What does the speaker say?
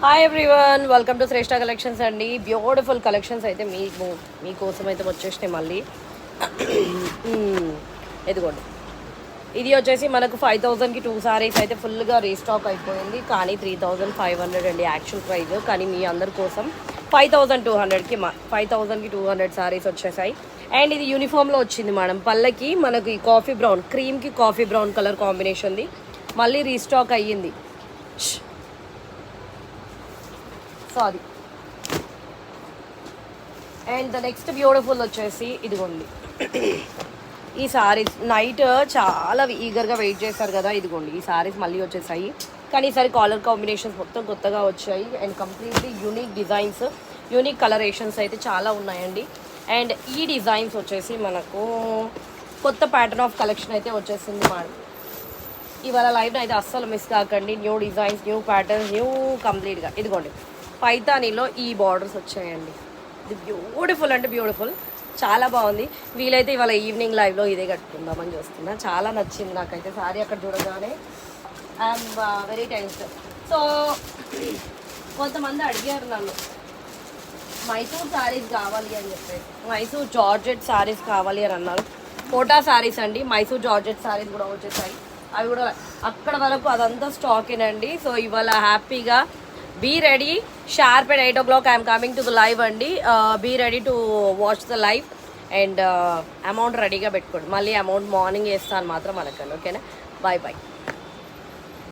Hi everyone, welcome to Shreshta collections అండి. Beautiful collections అయితే మీకోసం అయితే వచ్చేసినాయి మళ్ళీ. ఇదిగోండి, ఇది వచ్చేసి మనకు 5,000కి 2 సారీస్ అయితే ఫుల్గా రీస్టాక్ అయిపోయింది. కానీ 3,500 అండి యాక్చువల్ ప్రైస్. కానీ మీ అందరి కోసం 5,200కి 200 సారీస్ వచ్చేసాయి. అండ్ ఇది యూనిఫామ్లో వచ్చింది మేడం. పళ్ళకి మనకు ఈ కాఫీ బ్రౌన్, క్రీమ్కి కాఫీ బ్రౌన్ కలర్ కాంబినేషన్ది మళ్ళీ రీస్టాక్ అయ్యింది. Sorry. And the next beautiful వచ్చేసి ఇదిగోండి, ఈ సారీస్ నైట్ చాలా ఈగర్గా వెయిట్ చేశారు కదా. ఇదిగోండి, ఈ సారీస్ మళ్ళీ వచ్చేసాయి. కానీ ఈసారి కాలర్ కాంబినేషన్స్ మొత్తం కొత్తగా వచ్చాయి. And completely unique designs, unique colourations అయితే చాలా ఉన్నాయండి. అండ్ ఈ డిజైన్స్ వచ్చేసి మనకు కొత్త ప్యాటర్న్ ఆఫ్ కలెక్షన్ అయితే వచ్చేసింది మేడం. ఇవాళ లైవ్లో అయితే అస్సలు మిస్ కాకండి. New designs, new patterns, new కంప్లీట్గా. ఇదిగోండి, పైతానీలో ఈ బార్డర్స్ వచ్చాయండి. ఇది బ్యూటిఫుల్ అంటే బ్యూటిఫుల్, చాలా బాగుంది. వీలైతే ఇవాళ ఈవినింగ్ లైవ్లో ఇదే కట్టుకుందామని చూస్తున్నా. చాలా నచ్చింది నాకైతే సారీ. అక్కడ చూడగానే ఐఎమ్ వెరీ టెన్షన్. సో కొంతమంది అడిగారు నన్ను మైసూర్ శారీస్ కావాలి అని చెప్పేసి, మైసూర్ జార్జెట్ శారీస్ కావాలి అని అన్నారు. కోటా శారీస్ అండి, మైసూర్ జార్జెట్ శారీస్ కూడా వచ్చేసాయి. అవి కూడా అక్కడ వరకు అదంతా స్టాకేనండి. సో ఇవాళ హ్యాపీగా be ready sharp at 8 o'clock. I am coming to the live andi. Be ready to watch the live and amount ready ga pettukondi. Malli amount morning chestanu matram anakandi. Okay na, bye bye.